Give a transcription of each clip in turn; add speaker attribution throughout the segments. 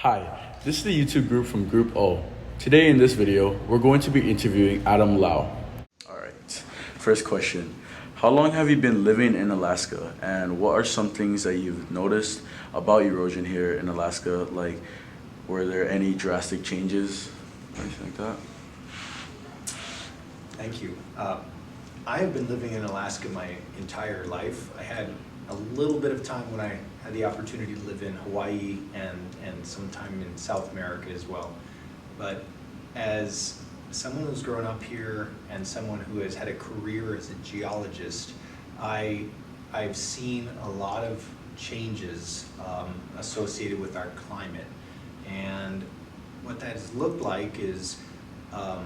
Speaker 1: Hi, this is the YouTube group from Group O. Today in this video, we're going to be interviewing Adam Lau. Alright, first question. How long have you been living in Alaska, and what are some things that you've noticed about erosion here in Alaska? Like, were there any drastic changes, anything like that?
Speaker 2: Thank you. I have been living in Alaska my entire life. I had a little bit of time when I had the opportunity to live in Hawaii and sometime in South America as well. But as someone who's grown up here and someone who has had a career as a geologist, I've seen a lot of changes associated with our climate. And what that has looked like is a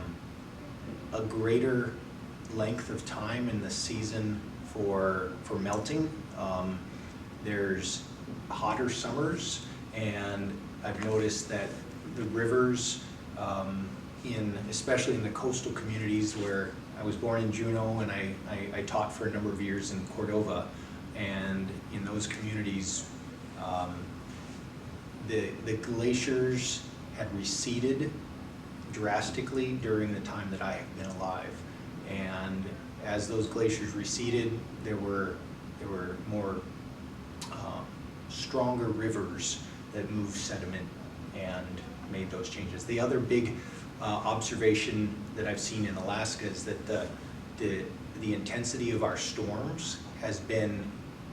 Speaker 2: greater length of time in the season for melting. There's hotter summers, and I've noticed that the rivers, especially in the coastal communities where I was born in Juneau and I taught for a number of years in Cordova, and in those communities, the glaciers had receded drastically during the time that I have been alive. And as those glaciers receded, there were more stronger rivers that moved sediment and made those changes. The other big observation that I've seen in Alaska is that the intensity of our storms has been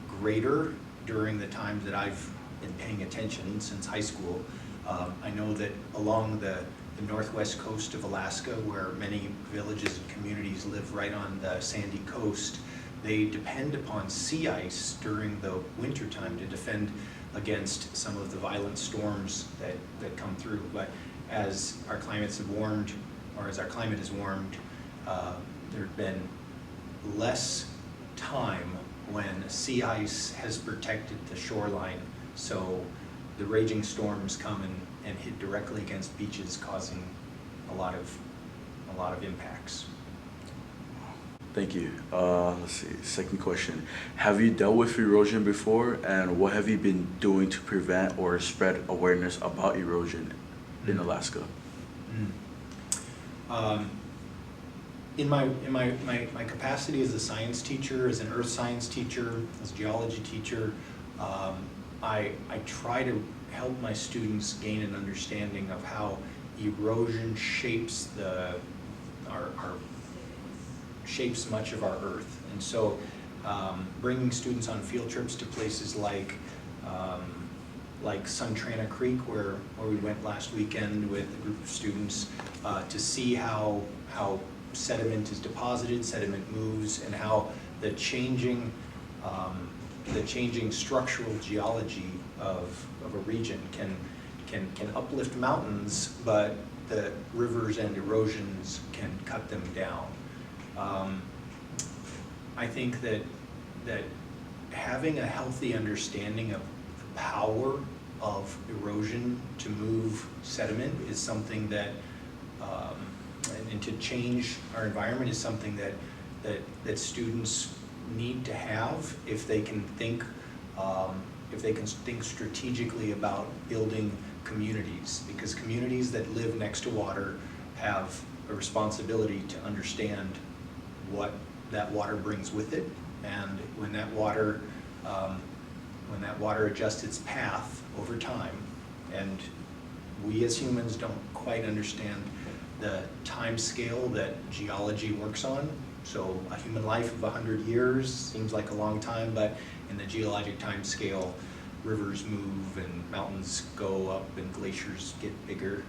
Speaker 2: greater during the times that I've been paying attention since high school. I know that along the northwest coast of Alaska, where many villages and communities live right on the sandy coast, they depend upon sea ice during the winter time to defend against some of the violent storms that come through. But as our climates have warmed, or as our climate has warmed, there's been less time when sea ice has protected the shoreline, so the raging storms come and hit directly against beaches, causing a lot of impacts.
Speaker 1: Thank you. Let's see, second question. Have you dealt with erosion before, and what have you been doing to prevent or spread awareness about erosion in Alaska?
Speaker 2: In my capacity as a science teacher, as an earth science teacher, as a geology teacher, I try to help my students gain an understanding of how erosion shapes shapes much of our earth. And so bringing students on field trips to places like Suntrana Creek, where we went last weekend with a group of students to see how sediment is deposited, sediment moves, and how the changing structural geology of a region can uplift mountains, but the rivers and erosions can cut them down. I think that having a healthy understanding of the power of erosion to move sediment is something that, and to change our environment is something that students need to have if they can think strategically about building communities, because communities that live next to water have a responsibility to understand what that water brings with it, and when that water adjusts its path over time, and we as humans don't quite understand the time scale that geology works on. So a human life of 100 years seems like a long time, but in the geologic time scale, rivers move and mountains go up and glaciers get bigger.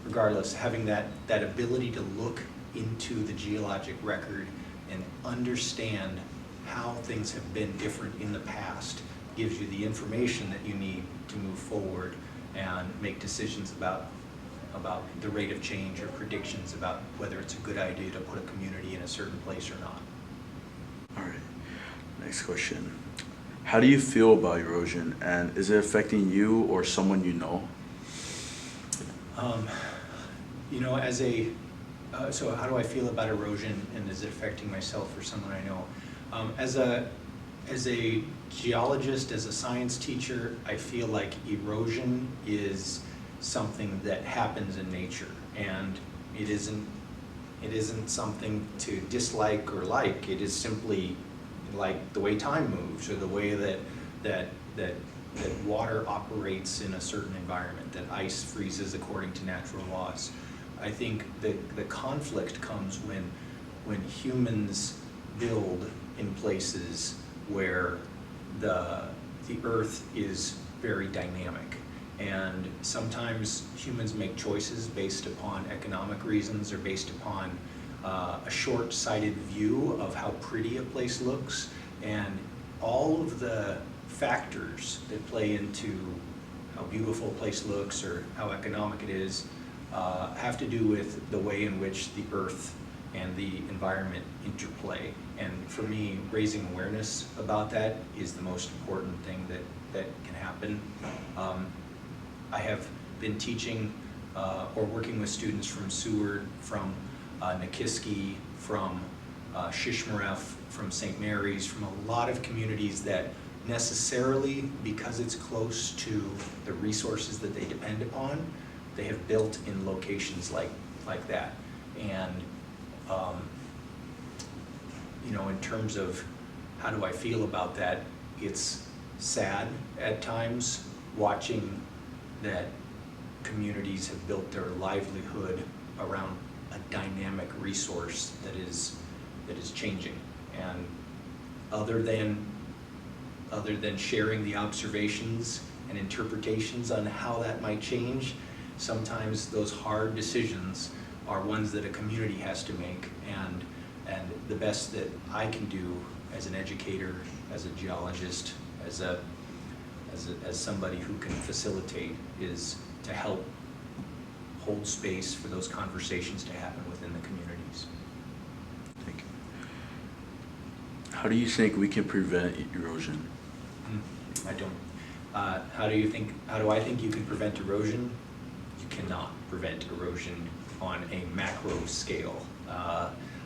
Speaker 2: Regardless, having that ability to look into the geologic record and understand how things have been different in the past gives you the information that you need to move forward and make decisions about the rate of change or predictions about whether it's a good idea to put a community in a certain place or not.
Speaker 1: All right, next question. How do you feel about erosion, and is it affecting you or someone you know?
Speaker 2: So how do I feel about erosion, and is it affecting myself or someone I know? As a geologist, as a science teacher, I feel like erosion is something that happens in nature, and it isn't something to dislike or like. It is simply like the way time moves, or the way that water operates in a certain environment, that ice freezes according to natural laws. I think the conflict comes when humans build in places where the earth is very dynamic. And sometimes humans make choices based upon economic reasons, or based upon a short-sighted view of how pretty a place looks. And all of the factors that play into how beautiful a place looks or how economic it is have to do with the way in which the earth and the environment interplay. And for me, raising awareness about that is the most important thing that can happen. I have been teaching or working with students from Seward, from Nikiski, from Shishmaref, from St. Mary's, from a lot of communities that necessarily, because it's close to the resources that they depend upon, they have built in locations like that. And you know, in terms of how do I feel about that, it's sad at times watching that communities have built their livelihood around a dynamic resource that is changing. And other than sharing the observations and interpretations on how that might change, sometimes those hard decisions are ones that a community has to make. And the best that I can do as an educator, as a geologist, as somebody who can facilitate, is to help hold space for those conversations to happen within the communities.
Speaker 1: Thank you. How do you think we can prevent erosion?
Speaker 2: I don't. How do I think you can prevent erosion? You cannot prevent erosion on a macro scale.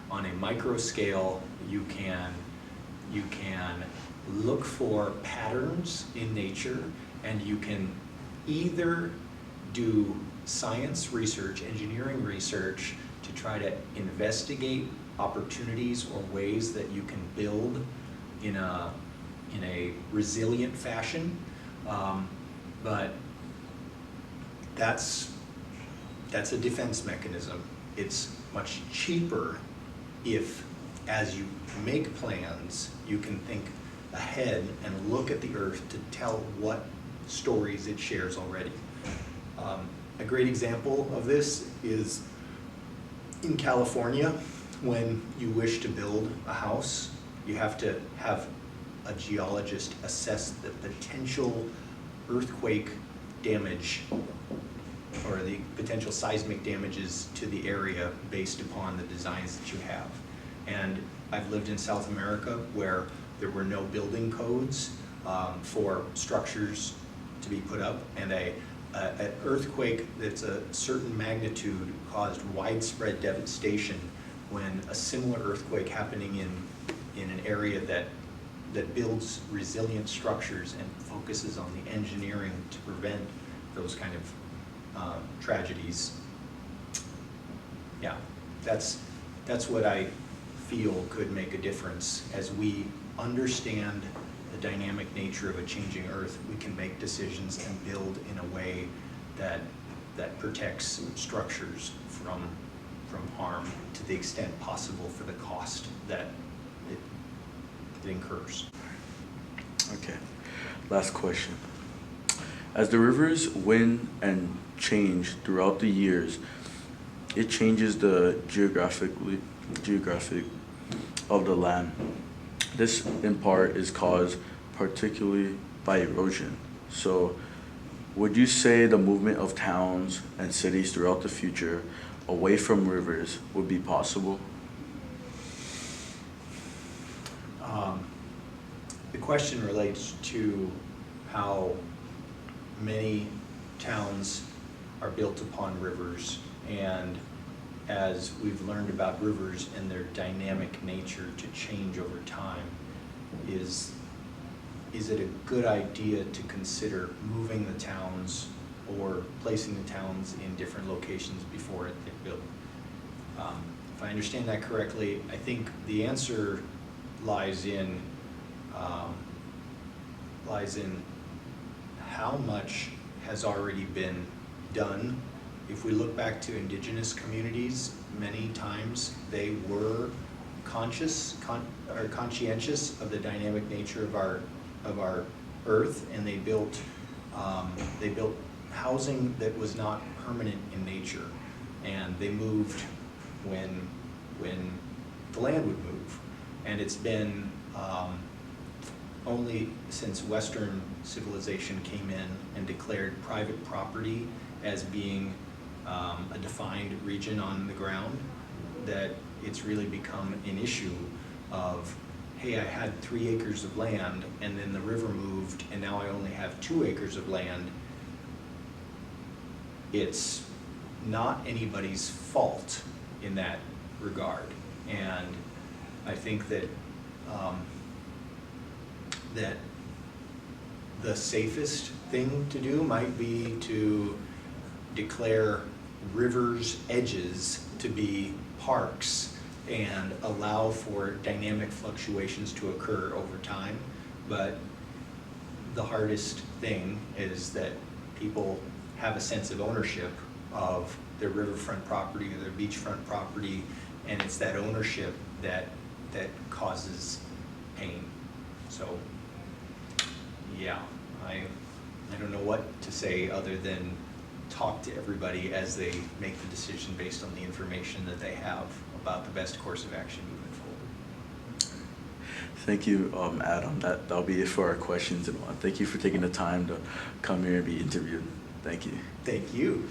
Speaker 2: On a micro scale, you can look for patterns in nature, and you can either do science research, engineering research, to try to investigate opportunities or ways that you can build in a resilient fashion, but that's a defense mechanism. It's much cheaper if, as you make plans, you can think ahead and look at the earth to tell what stories it shares already. A great example of this is in California. When you wish to build a house, you have to have a geologist assess the potential earthquake damage or the potential seismic damages to the area based upon the designs that you have. And I've lived in South America where there were no building codes for structures to be put up, and an earthquake that's a certain magnitude caused widespread devastation, when a similar earthquake happening in an area that builds resilient structures and focuses on the engineering to prevent those kind of tragedies. Yeah, that's what I feel could make a difference. As we understand the dynamic nature of a changing earth, we can make decisions and build in a way that protects structures from harm to the extent possible for the cost that it incurs.
Speaker 1: Okay, last question. As the rivers wind and change throughout the years, it changes the geographic of the land. This in part is caused particularly by erosion. So would you say the movement of towns and cities throughout the future away from rivers would be possible?
Speaker 2: The question relates to how many towns are built upon rivers, and as we've learned about rivers and their dynamic nature to change over time, is is it a good idea to consider moving the towns or placing the towns in different locations before they're built? If I understand that correctly, I think the answer lies in how much has already been done. If we look back to indigenous communities, many times they were conscientious of the dynamic nature of our earth, and they built housing that was not permanent in nature, and they moved when the land would move. And it's been only since Western civilization came in and declared private property as being a defined region on the ground that it's really become an issue of, hey, I had 3 acres of land and then the river moved and now I only have 2 acres of land. It's not anybody's fault in that regard. And I think that that the safest thing to do might be to declare rivers' edges to be parks and allow for dynamic fluctuations to occur over time. But the hardest thing is that people have a sense of ownership of their riverfront property or their beachfront property, and it's that ownership that causes pain. So yeah, I don't know what to say other than talk to everybody as they make the decision based on the information that they have about the best course of action moving forward.
Speaker 1: Thank you, Adam. That'll be it for our questions. And thank you for taking the time to come here and be interviewed. Thank you.
Speaker 2: Thank you.